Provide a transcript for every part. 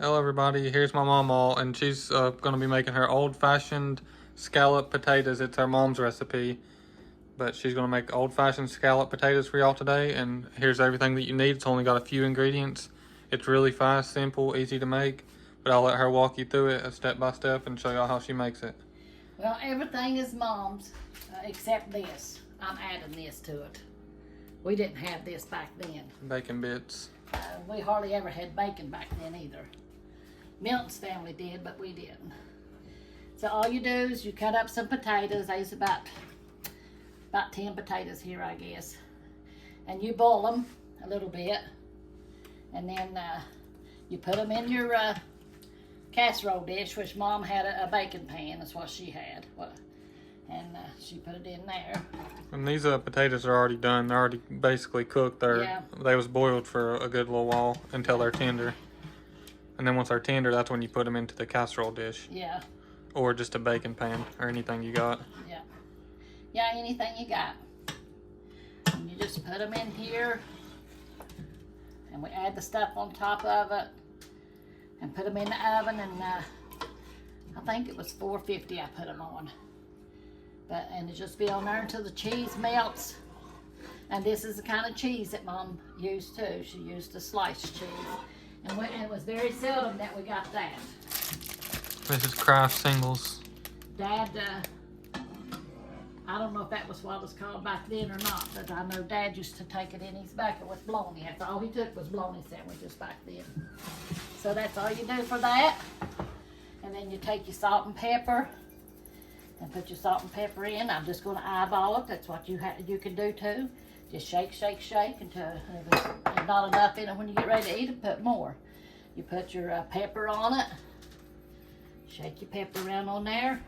Hello everybody, here's my Mamaw, and she's going to be making her old-fashioned scalloped potatoes. It's our mom's recipe, but she's going to make old-fashioned scalloped potatoes for y'all today, and here's everything that you need. It's only got a few ingredients. It's really fast, simple, easy to make, but I'll let her walk you through it step by step and show y'all how she makes it. Well, everything is mom's except this. I'm adding this to it. We didn't have this back then. Bacon bits. We hardly ever had bacon back then either. Milton's family did, but we didn't. So all you do is you cut up some potatoes. There's about 10 potatoes here, I guess. And you boil them a little bit. And then you put them in your casserole dish, which Mom had a bacon pan. That's what she had. And she put it in there. And these potatoes are already done. They're already basically cooked. They was boiled for a good little while until they're tender. And then once they're tender, that's when you put them into the casserole dish. Yeah. Or just a bacon pan or anything you got. Yeah. Yeah, anything you got. And you just put them in here. And we add the stuff on top of it. And put them in the oven. And I think it was 450 I put them on. And it just be on there until the cheese melts. And this is the kind of cheese that Mom used too. She used a sliced cheese. And it was very seldom that we got that. This is Kraft Singles. Dad, I don't know if that was what it was called back then or not, but I know Dad used to take it in his bucket with bologna. That's all he took was bologna sandwiches back then. So that's all you do for that. And then you take your salt and pepper and put your salt and pepper in. I'm just going to eyeball it. That's what you can do too. Just shake, shake, shake until there's not enough in it. When you get ready to eat it, put more. You put your pepper on it. Shake your pepper around on there.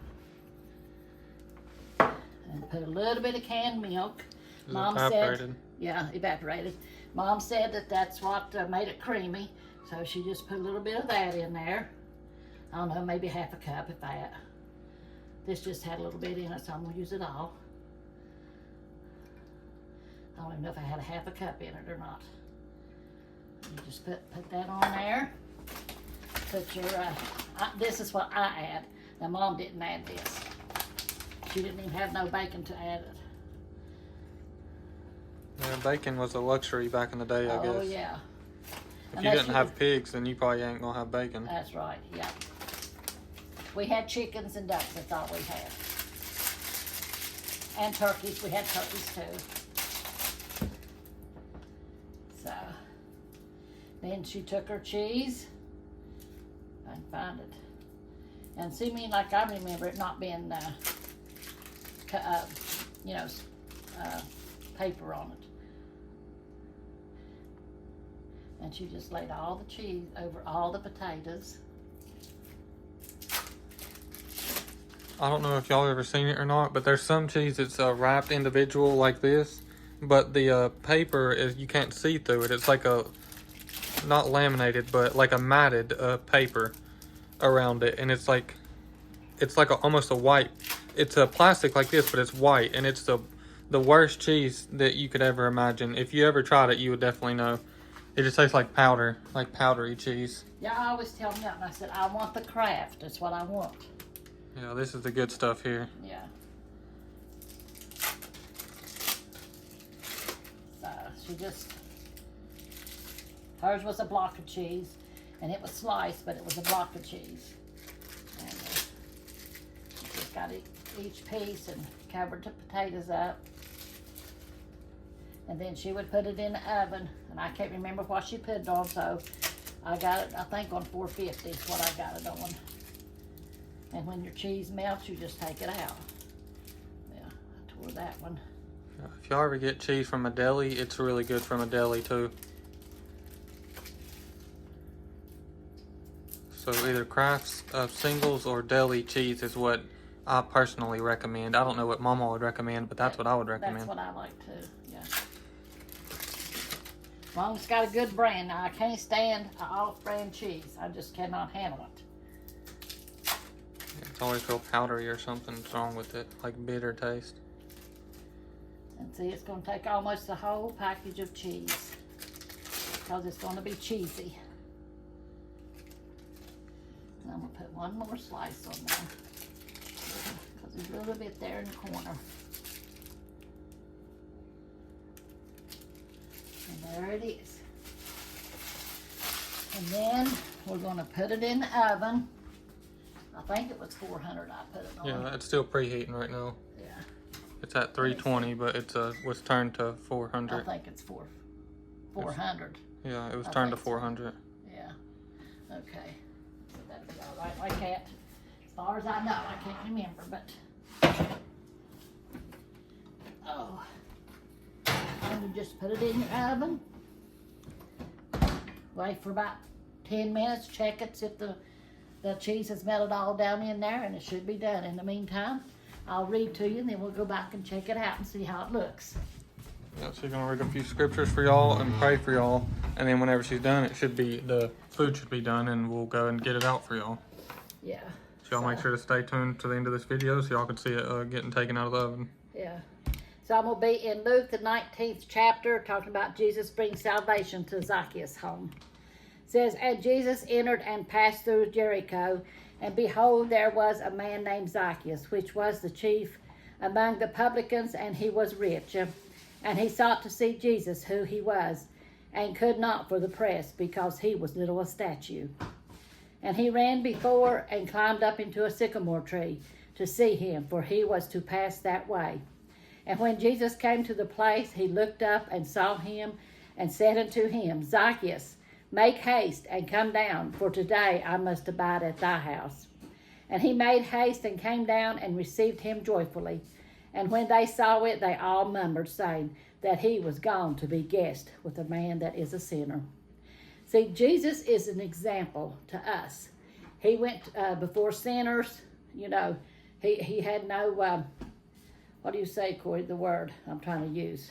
And put a little bit of canned milk. Mom said, yeah, evaporated. Mom said that that's what made it creamy. So she just put a little bit of that in there. I don't know, maybe half a cup of that. This just had a little bit in it, so I'm going to use it all. I don't even know if I had a half a cup in it or not. You just put that on there. Put your, this is what I add. Now Mom didn't add this. She didn't even have no bacon to add it. Yeah, bacon was a luxury back in the day, I guess. Oh yeah. If you didn't have pigs, then you probably ain't gonna have bacon. That's right, yeah. We had chickens and ducks, that's all we had. And turkeys, we had turkeys too. So, then she took her cheese. I can find it. And see me, like I remember it not being, paper on it. And she just laid all the cheese over all the potatoes. I don't know if y'all ever seen it or not, but there's some cheese that's wrapped individual like this, but the paper is, you can't see through it. It's like a, not laminated, but like a matted paper around it, and it's like almost a white. It's a plastic like this, but it's white, and it's the worst cheese that you could ever imagine. If you ever tried it, you would definitely know. It just tastes like powder, like powdery cheese. Yeah, I always tell them that, and I said, I want the Kraft. That's what I want. Yeah, this is the good stuff here. Yeah. So she just, hers was a block of cheese, and it was sliced, but it was a block of cheese. And she just got each piece and covered the potatoes up. And then she would put it in the oven, and I can't remember what she put it on, so I got it, I think, on 450 is what I got it on. And when your cheese melts, you just take it out. Yeah, I tore that one. If y'all ever get cheese from a deli, it's really good from a deli too. So either Kraft Singles or deli cheese is what I personally recommend. I don't know what Mama would recommend, but that's what I would recommend. That's what I like too, yeah. As long as it's got a good brand. Now, I can't stand an off-brand cheese. I just cannot handle it. It's always real powdery or something's wrong with it, like bitter taste. And see, it's going to take almost the whole package of cheese because it's going to be cheesy. I'm gonna put one more slice on there because there's a little bit there in the corner. And there it is. And then we're gonna put it in the oven. I think it was 400 I put it on. Yeah, it's still preheating right now. Yeah. It's at 320, but it's was turned to I 400. think it's 400. Yeah, it was I turned to think so. 400. Yeah. Okay. So that'll be all right like that. As far as I know, I can't remember, but oh. And you just put it in your oven. Wait for about 10 minutes. Check it, see if the cheese has melted all down in there, and it should be done. In the meantime, I'll read to you, and then we'll go back and check it out and see how it looks. Yeah, so you're gonna read a few scriptures for y'all and pray for y'all, and then whenever she's done, the food should be done, and we'll go and get it out for y'all. Yeah. So y'all make sure to stay tuned to the end of this video so y'all can see it getting taken out of the oven. Yeah. So I'm going to be in Luke, the 19th chapter, talking about Jesus brings salvation to Zacchaeus' home. It says, and Jesus entered and passed through Jericho, and behold, there was a man named Zacchaeus, which was the chief among the publicans, and he was rich. And he sought to see Jesus, who he was, and could not for the press, because he was little of stature. And he ran before and climbed up into a sycamore tree to see him, for he was to pass that way. And when Jesus came to the place, he looked up and saw him, and said unto him, Zacchaeus, make haste and come down, for today I must abide at thy house. And he made haste and came down and received him joyfully. And when they saw it, they all murmured, saying that he was gone to be guest with a man that is a sinner. See, Jesus is an example to us. He went before sinners. You know, he had no, what do you say, Corey, the word I'm trying to use?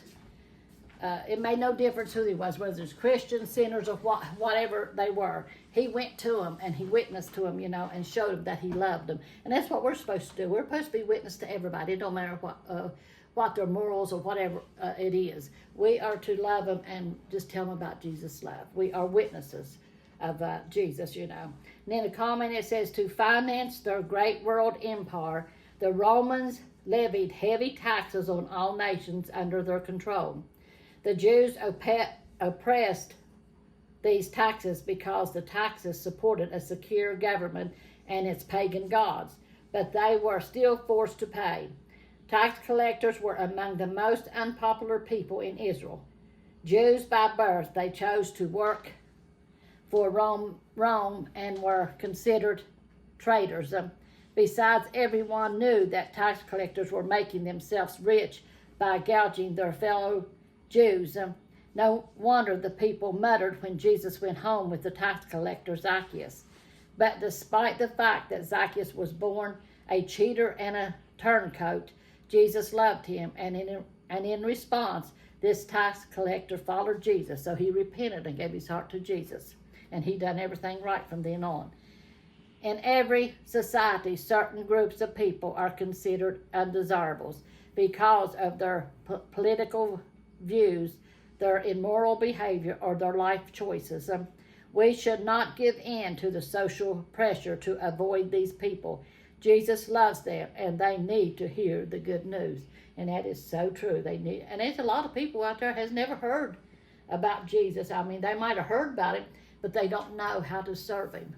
It made no difference who he was, whether it's Christians, sinners, or whatever they were. He went to them and he witnessed to them, you know, and showed them that he loved them. And that's what we're supposed to do. We're supposed to be witness to everybody. It don't matter what their morals or whatever it is. We are to love them and just tell them about Jesus' love. We are witnesses of Jesus, you know. And in a comment it says, to finance their great world empire, the Romans levied heavy taxes on all nations under their control. The Jews oppressed these taxes because the taxes supported a secure government and its pagan gods, but they were still forced to pay. Tax collectors were among the most unpopular people in Israel. Jews by birth, they chose to work for Rome and were considered traitors. Besides, everyone knew that tax collectors were making themselves rich by gouging their fellow Jews. No wonder the people muttered when Jesus went home with the tax collector Zacchaeus. But despite the fact that Zacchaeus was born a cheater and a turncoat, Jesus loved him, and in response, this tax collector followed Jesus. So he repented and gave his heart to Jesus, and he done everything right from then on. In every society, certain groups of people are considered undesirables because of their political views, their immoral behavior, or their life choices. We should not give in to the social pressure to avoid these people. Jesus loves them, and they need to hear the good news. And that is so true. They need, and there's a lot of people out there has never heard about Jesus. I mean, they might have heard about him, but they don't know how to serve him.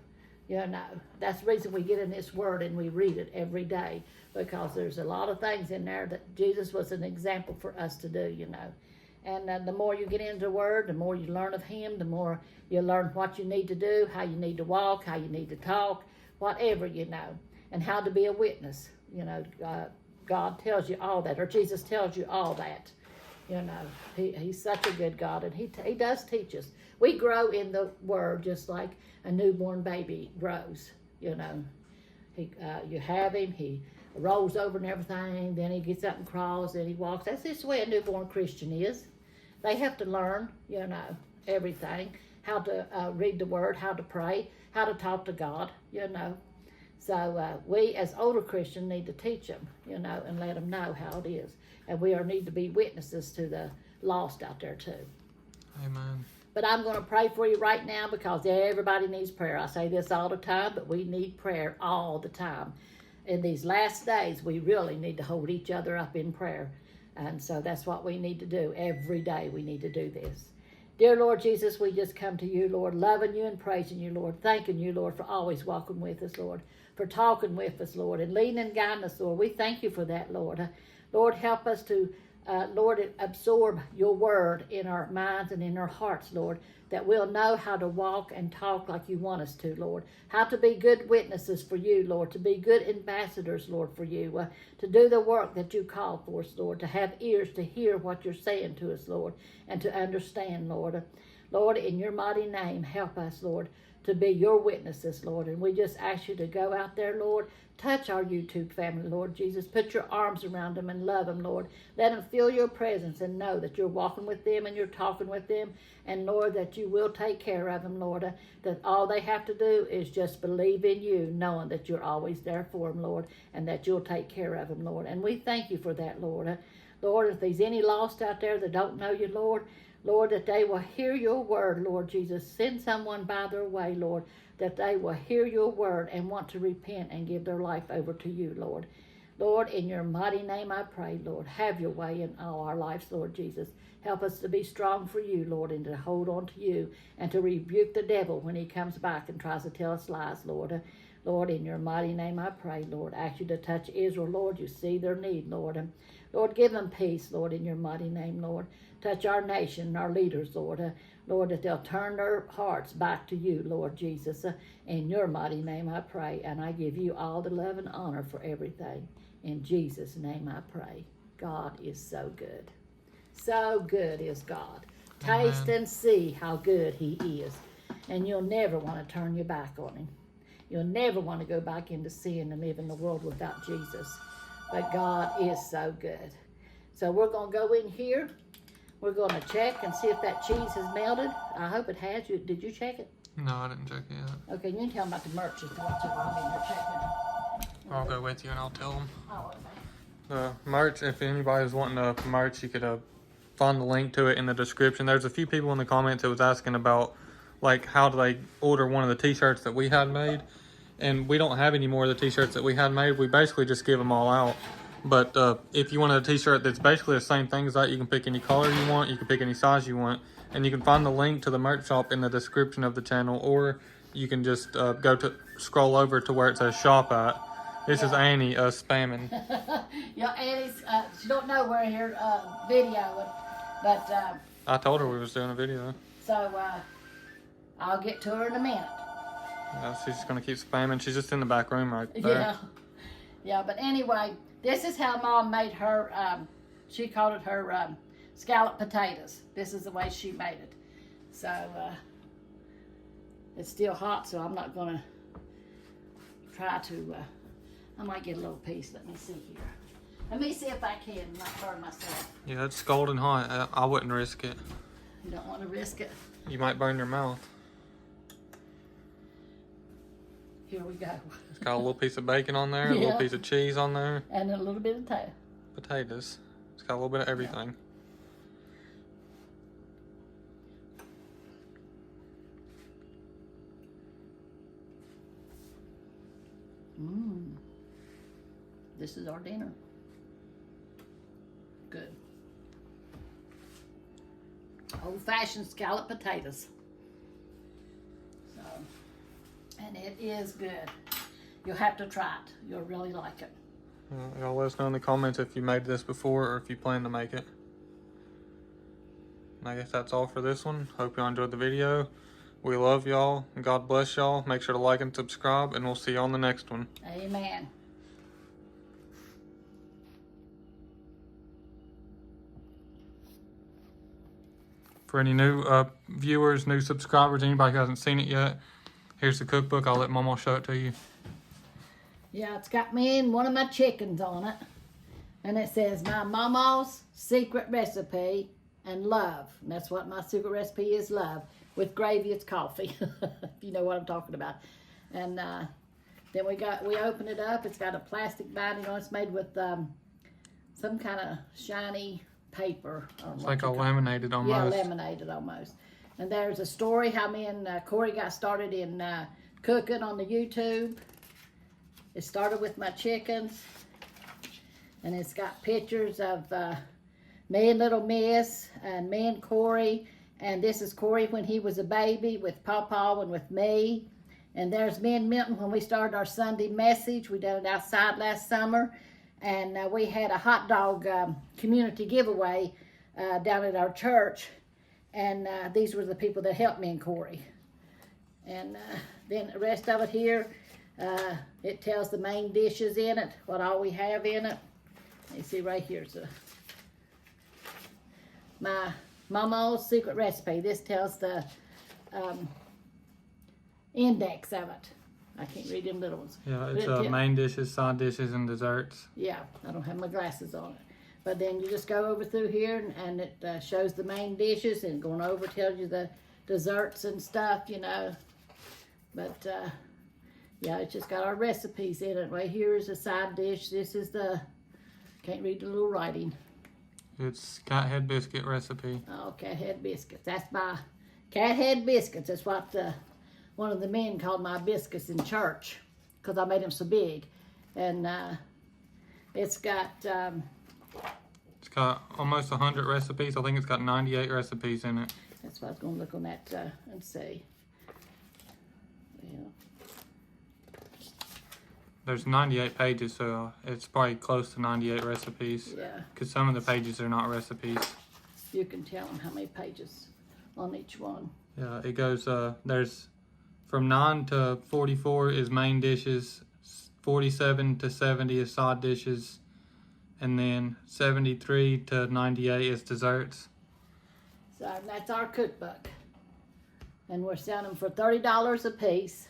You know, that's the reason we get in this word and we read it every day, because there's a lot of things in there that Jesus was an example for us to do, you know. And the more you get into the word, the more you learn of him, the more you learn what you need to do, how you need to walk, how you need to talk, whatever, you know, and how to be a witness. You know, God tells you all that, or Jesus tells you all that. You know, he's such a good God, and he does teach us. We grow in the word just like a newborn baby grows, you know. You have him, he rolls over and everything, then he gets up and crawls, then he walks. That's just the way a newborn Christian is. They have to learn, you know, everything, how to read the word, how to pray, how to talk to God, you know. So we as older Christians need to teach them, you know, and let them know how it is. And we need to be witnesses to the lost out there too. Amen. But I'm going to pray for you right now because everybody needs prayer. I say this all the time, but we need prayer all the time. In these last days, we really need to hold each other up in prayer. And so that's what we need to do. Every day we need to do this. Dear Lord Jesus, we just come to you, Lord, loving you and praising you, Lord, thanking you, Lord, for always walking with us, Lord, for talking with us, Lord, and leading and guiding us, Lord. We thank you for that, Lord. Lord, help us to, Lord, absorb your word in our minds and in our hearts, Lord, that we'll know how to walk and talk like you want us to, Lord, how to be good witnesses for you, Lord, to be good ambassadors, Lord, for you, to do the work that you call for us, Lord, to have ears to hear what you're saying to us, Lord, and to understand, Lord. Lord, in your mighty name, help us, Lord, to be your witnesses, Lord. And we just ask you to go out there, Lord, touch our YouTube family, Lord Jesus. Put your arms around them and love them, Lord. Let them feel your presence and know that you're walking with them and you're talking with them. And, Lord, that you will take care of them, Lord. That all they have to do is just believe in you, knowing that you're always there for them, Lord, and that you'll take care of them, Lord. And we thank you for that, Lord. Lord, if there's any lost out there that don't know you, Lord, that they will hear your word, Lord Jesus. Send someone by their way, Lord, that they will hear your word and want to repent and give their life over to you, Lord. Lord, in your mighty name I pray, Lord. Have your way in all our lives, Lord Jesus. Help us to be strong for you, Lord, and to hold on to you and to rebuke the devil when he comes back and tries to tell us lies, Lord. Lord, in your mighty name I pray, Lord. Ask you to touch Israel, Lord. You see their need, Lord. Lord, give them peace, Lord, in your mighty name, Lord. Touch our nation, our leaders, Lord. Lord, that they'll turn their hearts back to you, Lord Jesus. In your mighty name I pray, and I give you all the love and honor for everything. In Jesus' name I pray. God is so good. So good is God. Amen. Taste and see how good he is. And you'll never want to turn your back on him. You'll never want to go back into sin and live in the world without Jesus. But God is so good. So we're going to go in here. We're going to check and see if that cheese has melted. I hope it has. Did you check it? No, I didn't check it yet. Okay, you can tell them about the merch if you want to while I'm in here checking. I'll go with you and I'll tell them. Oh, okay. The merch, if anybody's wanting a merch, you could find the link to it in the description. There's a few people in the comments that was asking about, like, how do they order one of the t-shirts that we had made. And we don't have any more of the t-shirts that we had made. We basically just give them all out. But if you want a t-shirt that's basically the same thing as that, you can pick any color you want, you can pick any size you want, and you can find the link to the merch shop in the description of the channel, or you can just scroll over to where it says shop at. This is Annie spamming. Yeah, Annie's, she don't know we're here videoing, but I told her we was doing a video. so I'll get to her in a minute. Yeah, she's just gonna keep spamming. She's just in the back room right there. Yeah, yeah. But anyway, this is how Mom made her. She called it her scalloped potatoes. This is the way she made it. So it's still hot, so I'm not gonna try to. I might get a little piece. Let me see here. Let me see if I can not burn myself. Yeah, it's scalding hot. I wouldn't risk it. You don't want to risk it. You might burn your mouth. Here we go. It's got a little piece of bacon on there, a Yeah. little piece of cheese on there. And a little bit of tail. Potatoes. It's got a little bit of everything. Mmm. This is our dinner. Good. Old-fashioned scalloped potatoes. So, and it is good. You'll have to try it. You'll really like it. Y'all let us know in the comments if you made this before or if you plan to make it. And I guess that's all for this one. Hope y'all enjoyed the video. We love y'all. God bless y'all. Make sure to like and subscribe, and we'll see you on the next one. Amen. For any new viewers, new subscribers, anybody who hasn't seen it yet, here's the cookbook. I'll let Mama show it to you. Yeah, it's got me and one of my chickens on it. And it says, my Mamaw's secret recipe and love. And that's what my secret recipe is, love. With gravy, it's coffee. If you know what I'm talking about. And then we open it up. It's got a plastic binding on it. It's made with some kind of shiny paper. It's like a laminated almost. Yeah, laminated almost. And there's a story how me and Corey got started in cooking on the YouTube. It started with my chickens. And it's got pictures of me and little Miss and me and Corey. And this is Corey when he was a baby with Pawpaw and with me. And there's me and Milton when we started our Sunday message. We did it outside last summer. And we had a hot dog community giveaway down at our church. And these were the people that helped me and Corey. And then the rest of it here, it tells the main dishes in it, what all we have in it. You see right here's my Mamaw's secret recipe. This tells the index of it. I can't read them little ones. Yeah, it's main dishes, side dishes, and desserts. Yeah, I don't have my glasses on it. But then you just go over through here and it shows the main dishes, and going over tells you the desserts and stuff, you know. But yeah, it's just got our recipes in it. Right here is a side dish. This is the, can't read the little writing. It's cat head biscuit recipe. Oh, cat head biscuits. That's my cat head biscuits. That's what one of the men called my biscuits in church, because I made them so big. And it's got almost 100 recipes. I think it's got 98 recipes in it. That's what I was going to look on that and see. Yeah. There's 98 pages, so it's probably close to 98 recipes. Yeah. Because some of the pages are not recipes. You can tell them how many pages on each one. Yeah, it goes, there's from 9 to 44 is main dishes, 47 to 70 is side dishes, and then 73 to 98 is desserts. So that's our cookbook. And we're selling them for $30 a piece.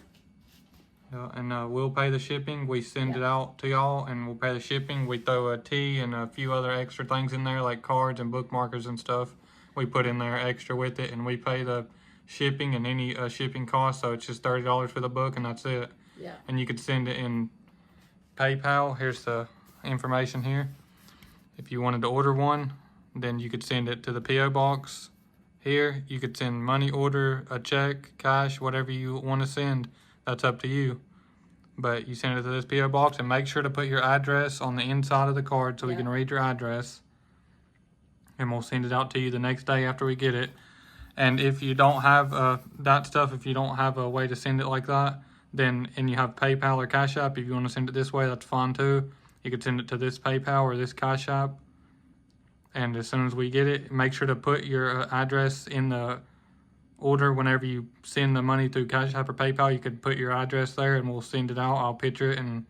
Yeah, and we'll pay the shipping. We send it out to y'all, and we'll pay the shipping. We throw a tea and a few other extra things in there, like cards and bookmarkers and stuff. We put in there extra with it, and we pay the shipping and any shipping costs. So it's just $30 for the book, and that's it. Yeah. And you could send it in PayPal. Here's the information here. If you wanted to order one, then you could send it to the P.O. box here. You could send money order, a check, cash, whatever you want to send. That's up to you. But you send it to this P.O. box, and make sure to put your address on the inside of the card so we can read your address. And we'll send it out to you the next day after we get it. And if you don't have that stuff, if you don't have a way to send it like that, then, and you have PayPal or Cash App, if you want to send it this way, that's fine too. You could send it to this PayPal or this Cash App. And as soon as we get it, make sure to put your address in the order. Whenever you send the money through Cash App or PayPal, you could put your address there, and we'll send it out. I'll picture it, and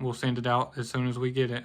we'll send it out as soon as we get it.